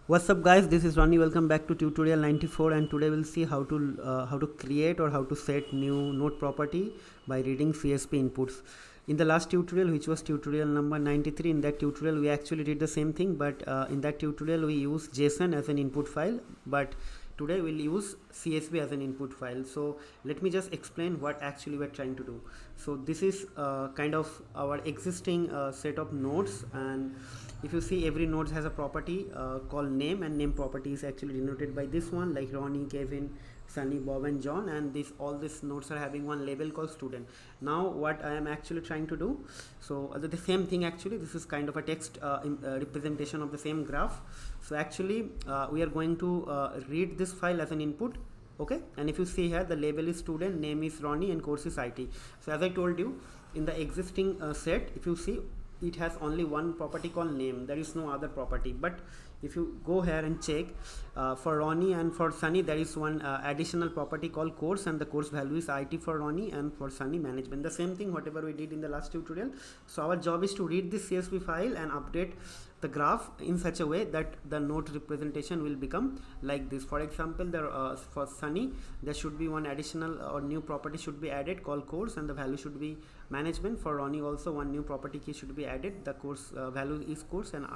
What's up guys, this is Ronnie. Welcome back to tutorial 94, and today we'll see how to create or how to set new node property by reading CSP inputs. In the last tutorial, which was tutorial number 93, in that tutorial we actually did the same thing, but in that tutorial we used JSON as an input file, but today we'll use CSV as an input file. So let me just explain what actually we're trying to do. So this is kind of our existing set of nodes, and if you see, every node has a property called name, and name property is actually denoted by this one, like Ronnie, Kevin, Sunny, Bob and John, and all these nodes are having one label called student. Now what I am actually trying to do, so the same thing actually, this is kind of a text representation of the same graph. So actually we are going to read this file as an input. Okay, and if you see here, the label is student, name is Ronnie, and course is IT. So as I told you, in the existing set, if you see, it has only one property called name. There is no other property. But if you go here and check, for Ronnie and for Sunny, there is one additional property called course, and the course value is IT for Ronnie, and for Sunny, management. The same thing whatever we did in the last tutorial. So our job is to read this CSV file and update the graph in such a way that the node representation will become like this. For example, there for Sunny, there should be one additional or new property should be added called course, and the value should be management. For Ronnie also, one new property key should be added. The course value is course, and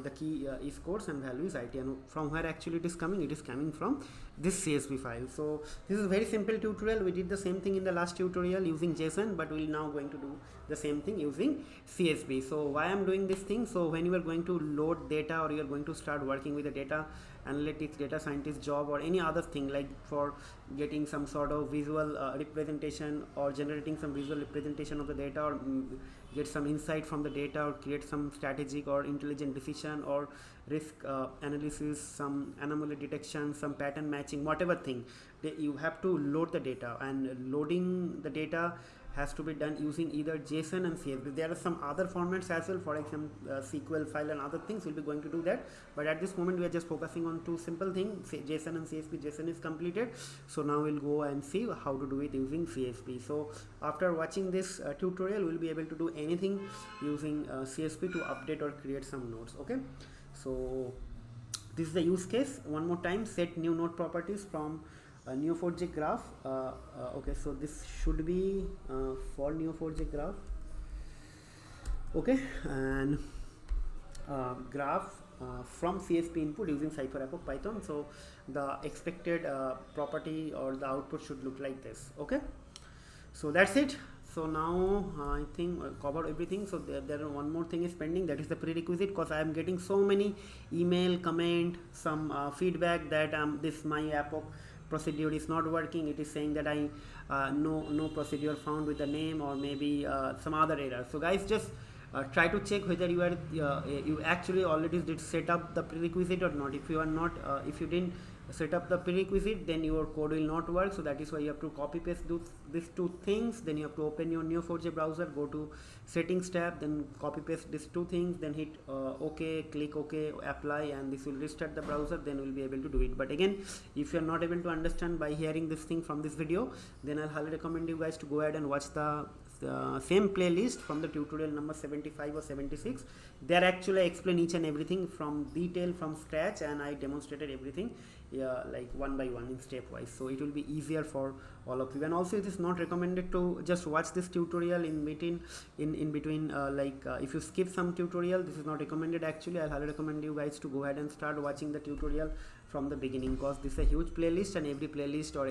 the key is course, and value is IT. And from where actually it is coming? It is coming from this CSV file. So this is a very simple tutorial. We did the same thing in the last tutorial using JSON, but we're now going to do the same thing using CSV. So why I'm doing this thing? So when you are going to load data, or you are going to start working with the data analytics, data scientist job, or any other thing, like for getting some sort of visual representation, or generating some visual representation of the data, or get some insight from the data, or create some strategic or intelligent decision, or risk analysis, some anomaly detection, some pattern matching, whatever thing, you have to load the data, and loading the data has to be done using either JSON and CSV. There are some other formats as well, for example SQL file and other things. We'll be going to do that, but at this moment we are just focusing on two simple things, JSON and CSV. JSON is completed, so now we'll go and see how to do it using CSV. So after watching this tutorial, we'll be able to do anything using CSV to update or create some nodes. Okay, so this is the use case. One more time, set new node properties from Neo4j graph. Okay, so this should be for Neo4j graph. Okay, and graph from CSP input using CYPHER Python. So the expected property or the output should look like this. Okay, so that's it. So now I think I covered everything. So there are one more thing is pending, that is the prerequisite, because I am getting so many email, comment, some feedback that this my app procedure is not working. It is saying that no procedure found with the name, or maybe some other error. So guys, just try to check whether you actually already did set up the prerequisite or not. If you are not, if you didn't set up the prerequisite, then your code will not work. So that is why you have to copy paste these two things. Then you have to open your Neo4j browser, go to settings tab, then copy paste these two things, then hit OK, click OK, apply, and this will restart the browser. Then we'll be able to do it. But again, if you are not able to understand by hearing this thing from this video, then I'll highly recommend you guys to go ahead and watch the same playlist from the tutorial number 75 or 76. There actually I explain each and everything from detail, from scratch, and I demonstrated everything like one by one in stepwise, so it will be easier for all of you. And also, it is not recommended to just watch this tutorial in between if you skip some tutorial, this is not recommended. Actually, I'll highly recommend you guys to go ahead and start watching the tutorial from the beginning, because this is a huge playlist, and every playlist or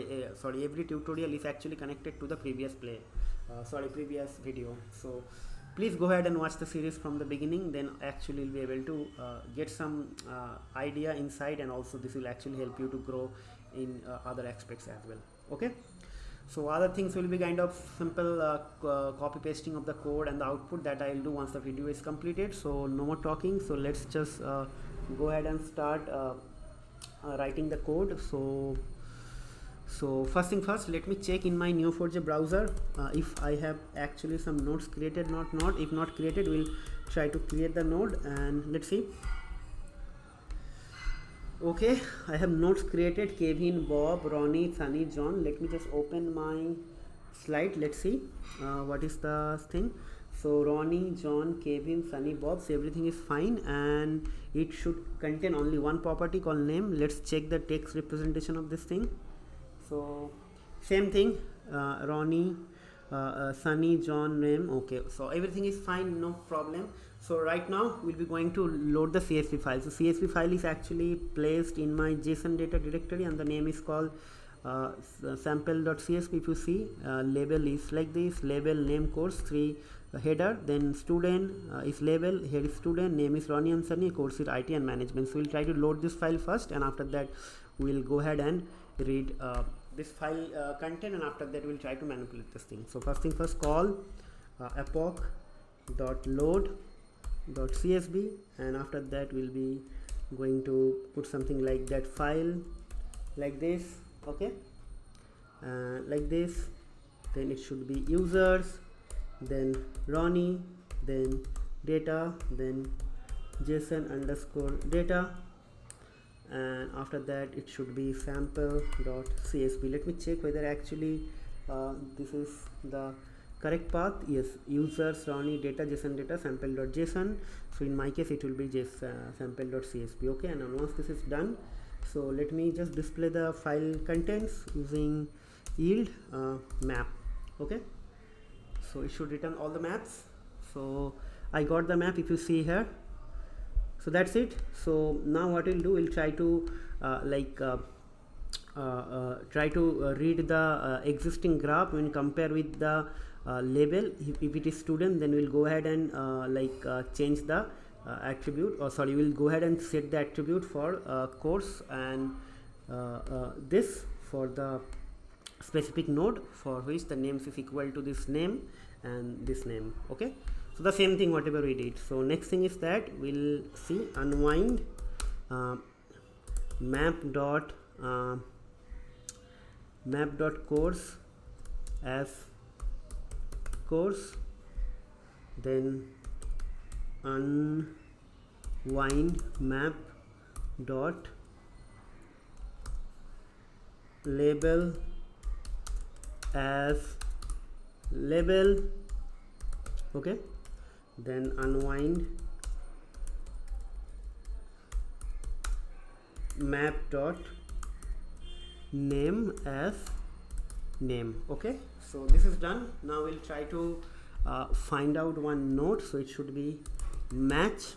every tutorial is actually connected to the previous previous video. So please go ahead and watch the series from the beginning, then actually you'll be able to get some idea inside, and also this will actually help you to grow in other aspects as well. Okay, so other things will be kind of simple copy pasting of the code and the output that I'll do once the video is completed. So no more talking, so let's just go ahead and start writing the code. So first thing first, let me check in my Neo4j browser if I have actually some nodes created, not. If not created, we'll try to create the node, and let's see. Okay, I have nodes created: Kevin, Bob, Ronnie, Sunny, John. Let me just open my slide. Let's see what is the thing. So Ronnie, John, Kevin, Sunny, Bob, so everything is fine, and it should contain only one property called name. Let's check the text representation of this thing. So same thing, Ronnie, Sunny, John, name. Okay, so everything is fine, no problem. So right now we'll be going to load the CSV file. So CSV file is actually placed in my JSON data directory, and the name is called sample.csv. if you see, label is like this: label, name, course, 3 header, then student is label, here is student, name is Ronnie and Sunny, course is IT and management. So we'll try to load this file first, and after that we'll go ahead and read this file content, and after that we'll try to manipulate this thing. So first thing first, call epoch.load.csv, and after that we'll be going to put something like that file like this. Okay, like this. Then it should be users, then Ronnie, then data, then JSON underscore data, and after that it should be sample.csv. let me check whether actually this is the correct path. Yes, users, Ronnie, data, JSON data, sample.json. so in my case it will be just sample.csv. okay, and once this is done, so let me just display the file contents using yield map. Okay, so it should return all the maps. So I got the map, if you see here. So that's it. So now what we'll do, we'll try to read the existing graph when compare with the label. If it is student, then we'll go ahead and change the attribute, or sorry, we'll go ahead and set the attribute for course, and this for the specific node for which the names is equal to this name and this name. Okay, so the same thing whatever we did. So next thing is that we'll see unwind map dot course as course, then unwind map dot label as label. Okay, then unwind map dot name as name. Okay, so this is done. Now we'll try to find out one node. So it should be match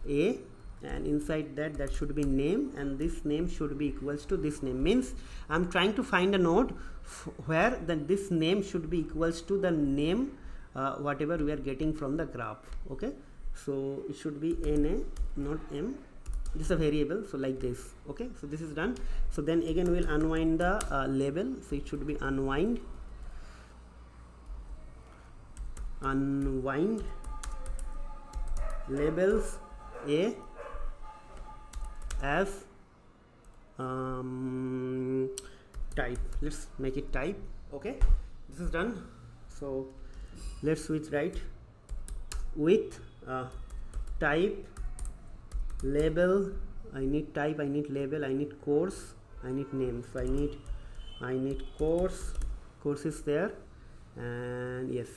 a, and inside that should be name, and this name should be equals to this name. Means I'm trying to find a node where this name should be equals to the name whatever we are getting from the graph. Okay, so it should be na, not m. This is a variable, so like this. Okay, so this is done. So then again we'll unwind the label. So it should be unwind labels a as type. Let's make it type. Okay, this is done. So let's switch right with type label. I need type, I need label, I need course, I need name. So I need course is there, and yes,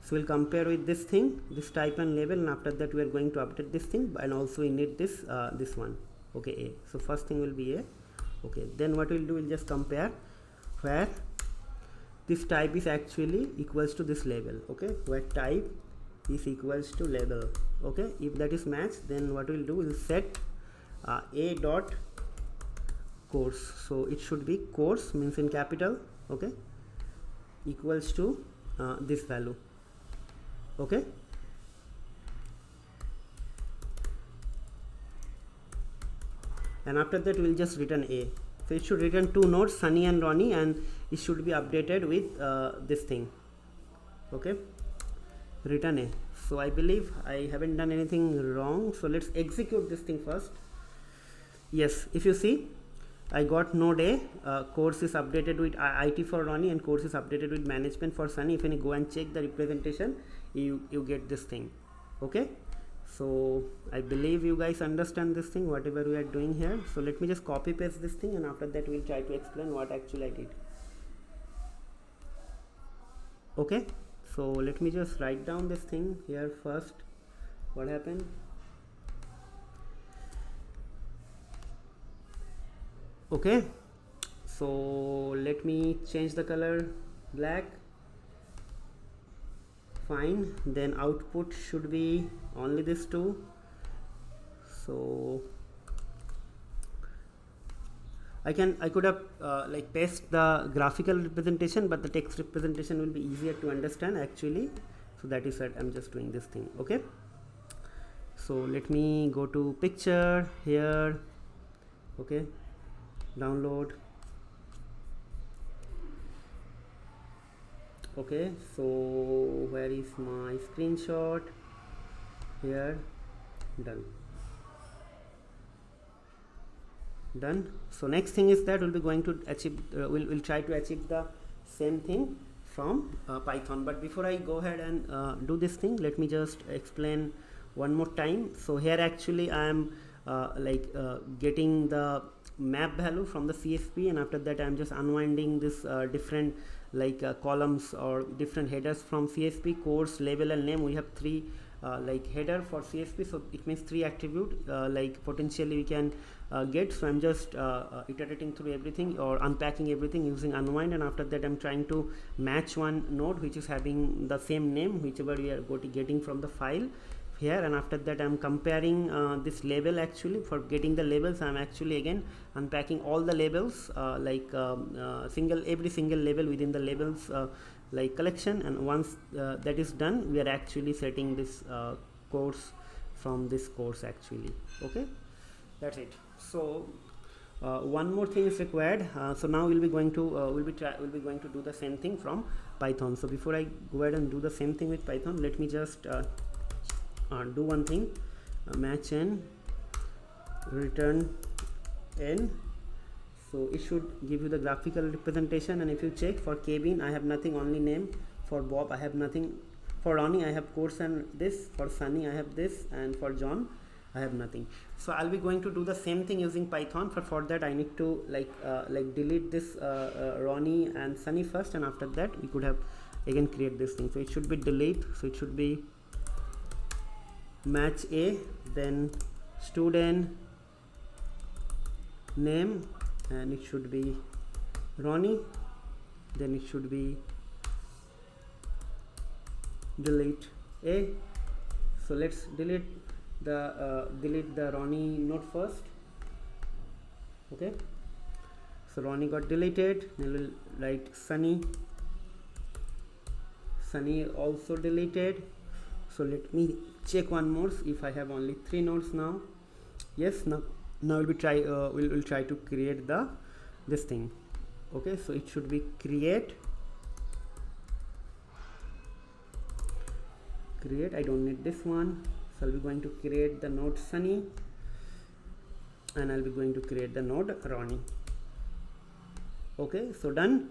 so we'll compare with this thing, this type and label, and after that we are going to update this thing, and also we need this this one. Okay, a. So first thing will be a. Okay, then what we'll do, we'll just compare where this type is actually equals to this label. Okay, where type is equals to label. Okay, if that is matched, then what we'll do, we'll set a dot course. So it should be course, means in capital. Okay, equals to this value. Okay, and after that we'll just return a. So it should return two nodes, Sunny and Ronnie, and it should be updated with this thing. Okay, return a. So I believe I haven't done anything wrong. So let's execute this thing first. Yes, if you see, I got node a, course is updated with IT for Ronnie, and course is updated with management for Sunny. If you go and check the representation, you get this thing. Okay, so I believe you guys understand this thing whatever we are doing here. So let me just copy paste this thing, and after that we'll try to explain what actually I did. Okay, So let me just write down this thing here first. What happened? Okay, so let me change the color black. Fine, then output should be only this two. So I could have like paste the graphical representation, but the text representation will be easier to understand actually. So that is what I'm just doing this thing. Okay, so let me go to picture here. Okay, download. Okay, so where is my screenshot? Here, done. So next thing is that we'll be going to achieve we'll try to achieve the same thing from Python. But before I go ahead and do this thing, let me just explain one more time. So here actually I am getting the map value from the CSP, and after that I'm just unwinding this different columns or different headers from CSP: course, label and name. We have three header for CSP, so it means three attribute potentially we can get. So I'm just iterating through everything or unpacking everything using unwind, and after that I'm trying to match one node which is having the same name whichever we are getting from the file here, and after that I'm comparing this label. Actually for getting the labels I'm actually again unpacking all the labels every single label within the labels collection, and once that is done we are actually setting this course from this course actually. Okay, that's it. So one more thing is required. So now we'll be going to going to do the same thing from Python. So before I go ahead and do the same thing with Python, let me just do one thing. Match n, return n. So it should give you the graphical representation, and if you check for Kevin I have nothing, only name. For Bob I have nothing. For Ronnie I have course and this. For Sunny I have this, and for John I have nothing. So I'll be going to do the same thing using Python. For that I need to delete this Ronnie and Sunny first, and after that we could have again create this thing. So it should be delete. So it should be match A, then student name, and it should be Ronnie, then it should be delete A. So let's delete the Ronnie node first. Okay, so Ronnie got deleted. Then we'll write Sunny also deleted. So let me check one more if I have only 3 nodes now. Yes, now we'll try to create this thing. Okay, so it should be create. I don't need this one. So I'll be going to create the node Sunny, and I'll be going to create the node Ronnie. Okay, so done.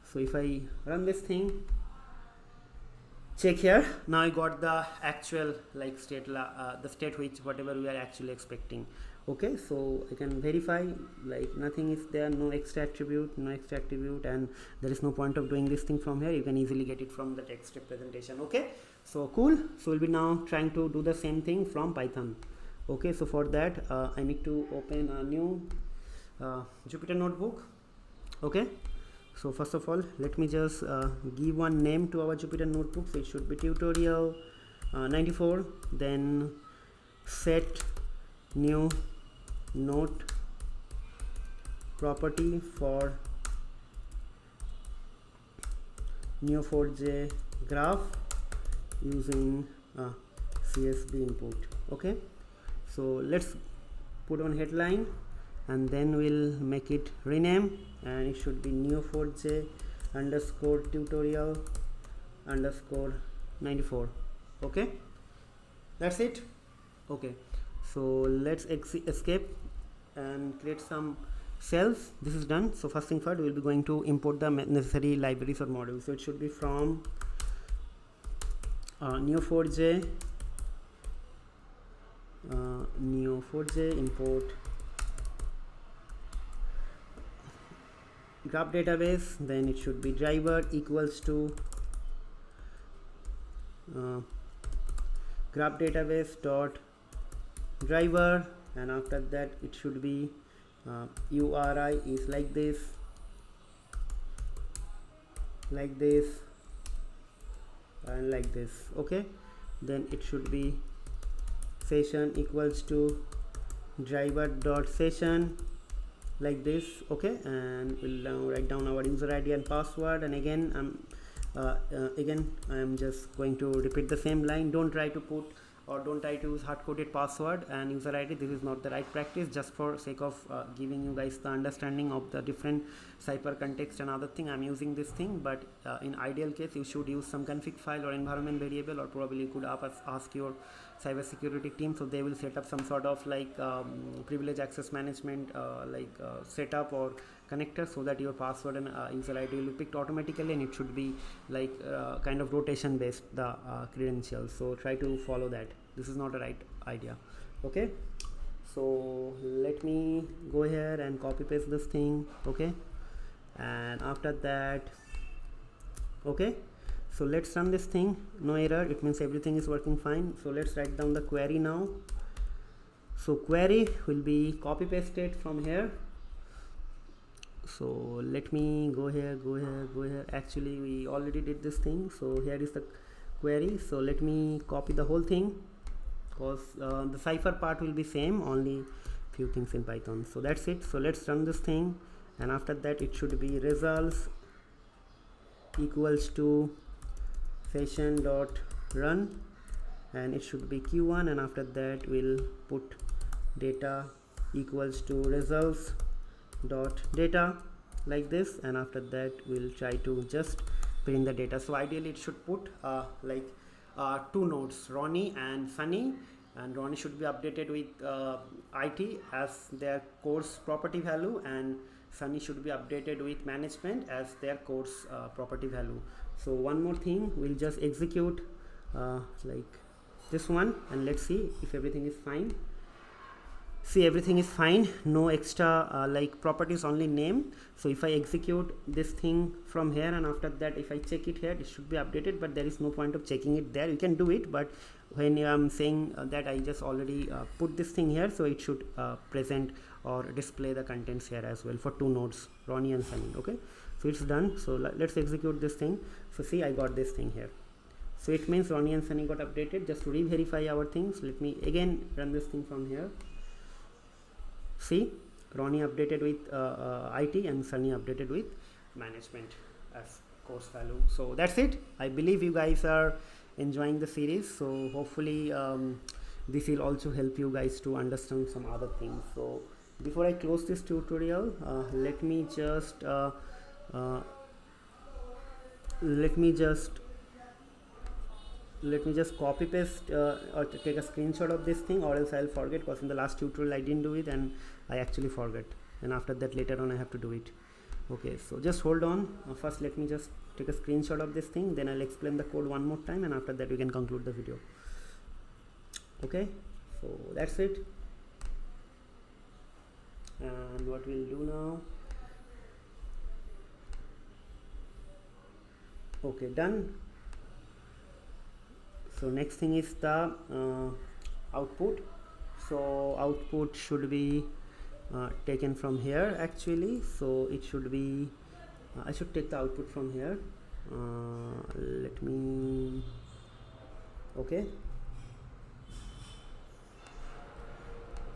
So if I run this thing, check here, now I got the actual state, the state which whatever we are actually expecting. Okay, so I can verify nothing is there, no extra attribute, and there is no point of doing this thing from here. You can easily get it from the text representation. Okay, so cool. So we'll be now trying to do the same thing from Python. Okay, so for that I need to open a new Jupyter notebook. Okay, so first of all let me just give one name to our Jupyter notebook. So it should be tutorial 94, then set new node property for Neo4j graph using CSV input. Okay, so let's put on headline, and then we'll make it rename, and it should be Neo4j underscore tutorial underscore 94. Okay, that's it. Okay, so let's escape and create some cells. This is done. So first thing first, we'll be going to import the necessary libraries or modules. So it should be from Neo4j import graph database. Then it should be driver equals to graph database dot driver, and after that it should be URI is like this, and like this. Okay, then it should be session equals to driver dot session like this. Okay, and we'll now write down our user ID and password, and again I am just going to repeat the same line. Don't try to put or don't try to use hard-coded password and user ID. This is not the right practice. Just for sake of giving you guys the understanding of the different Cypher context and other thing, I'm using this thing, but in ideal case you should use some config file or environment variable, or probably you could ask your cybersecurity team, so they will set up some sort of like privilege access management setup or connector, so that your password and user ID will be picked automatically, and it should be like kind of rotation based, the credentials. So try to follow that. This is not a right idea. Okay, so let me go here and copy paste this thing. Okay, and after that, okay, so let's run this thing. No error, it means everything is working fine. So let's write down the query now. So query will be copy pasted from here. So let me go here. Actually we already did this thing, so here is the query. So let me copy the whole thing, because the Cypher part will be same, only few things in Python. So that's it. So let's run this thing, and after that it should be results equals to session dot run, and it should be q1, and after that we'll put data equals to results dot data like this, and after that we'll try to just print the data. So ideally it should put two nodes, Ronnie and Sunny, and Ronnie should be updated with IT as their course property value, and Sunny should be updated with management as their course property value. So one more thing, we'll just execute like this one, and let's see if everything is fine. See, everything is fine, no extra like properties, only name. So if I execute this thing from here, and after that if I check it here, it should be updated, but there is no point of checking it there. You can do it, but when I'm saying that I just already put this thing here, so it should present or display the contents here as well for two nodes, Ronnie and Sunny. Okay, so it's done. So let's execute this thing. So see, I got this thing here. So it means Ronnie and Sunny got updated. Just to re-verify our things, let me again run this thing from here. See, Ronnie updated with IT, and Sunny updated with management as course value. So that's it. I believe you guys are enjoying the series, so hopefully this will also help you guys to understand some other things. So before I close this tutorial, let me just copy paste or take a screenshot of this thing, or else I'll forget, because in the last tutorial I didn't do it and I actually forgot, and after that later on I have to do it. Okay, so just hold on. First let me just take a screenshot of this thing, then I'll explain the code one more time, and after that we can conclude the video. Okay, so that's it. And what we'll do now, okay, done. So next thing is the output. So output should be taken from here actually. So it should be I should take the output from here. Let me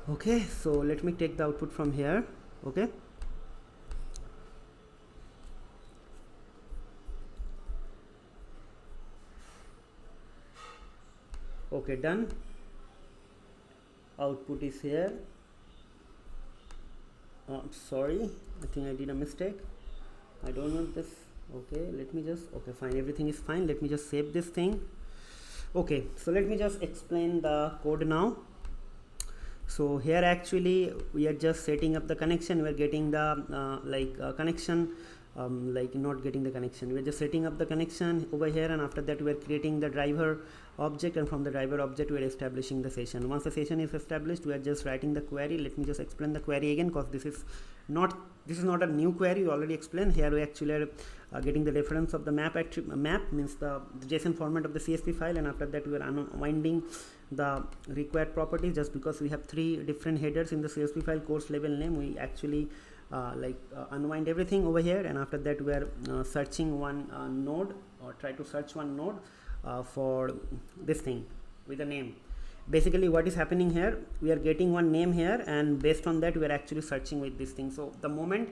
okay, so let me take the output from here. Okay, okay, done. Output is here. Sorry, I think I did a mistake. I don't want this. Okay, let me just, okay, fine, everything is fine. Let me just save this thing. Okay, so let me just explain the code now. So here actually we are just setting up the connection. We are getting the connection like not getting the connection. We are just setting up the connection over here, and after that we are creating the driver object, and from the driver object we are establishing the session. Once the session is established, we are just writing the query. Let me just explain the query again, because this is not a new query. We already explained. Here we actually are getting the reference of the map means the JSON format of the CSV file, and after that we are unwinding the required properties. Just because we have 3 different headers in the CSV file course level name, we actually unwind everything over here, and after that we are searching one node, or try to search one node for this thing with a name. Basically what is happening here, we are getting one name here, and based on that we are actually searching with this thing. So the moment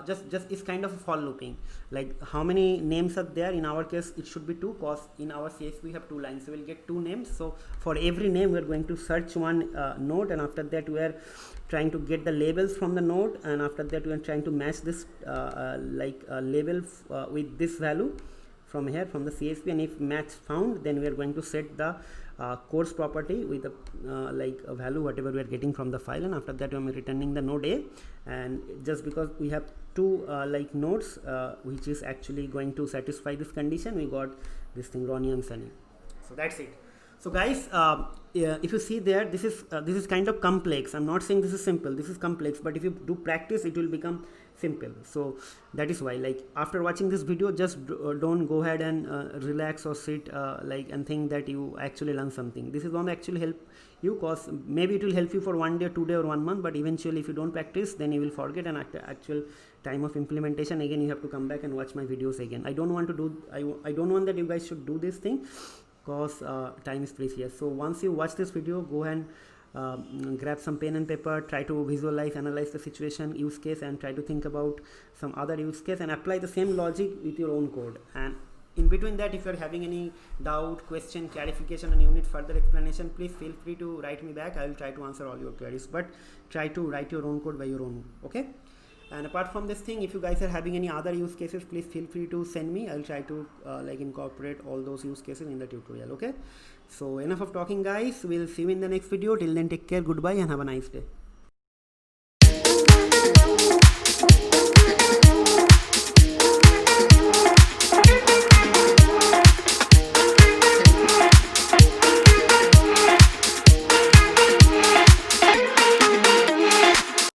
just is kind of a for looping, like how many names are there. In our case it should be 2, because in our CSV we have 2 lines, so we'll get 2 names. So for every name we are going to search one node, and after that we are trying to get the labels from the node, and after that we are trying to match this label with this value from here from the CSV, and if match found, then we are going to set the course property with a value whatever we are getting from the file, and after that I am returning the node A. And just because we have 2 nodes which is actually going to satisfy this condition, we got this thing Ronnie and Sunny. So that's it. So guys, if you see there, this is kind of complex. I'm not saying this is simple, this is complex, but if you do practice it will become simple. So that is why, like, after watching this video, just don't go ahead and relax or sit and think that you actually learn something. This is going to actually help you, cause maybe it will help you for 1 day, 2 day or 1 month, but eventually if you don't practice, then you will forget, and at the actual time of implementation again you have to come back and watch my videos again. I don't want that you guys should do this thing, because time is precious. So once you watch this video, go and grab some pen and paper, try to visualize, analyze the situation, use case, and try to think about some other use case, and apply the same logic with your own code. And in between that, if you are having any doubt, question, clarification, and you need further explanation, please feel free to write me back. I will try to answer all your queries, but try to write your own code by your own. Okay. And apart from this thing, if you guys are having any other use cases, please feel free to send me. I'll try to incorporate all those use cases in the tutorial. Okay. So enough of talking, guys. We'll see you in the next video. Till then, take care, goodbye, and have a nice day.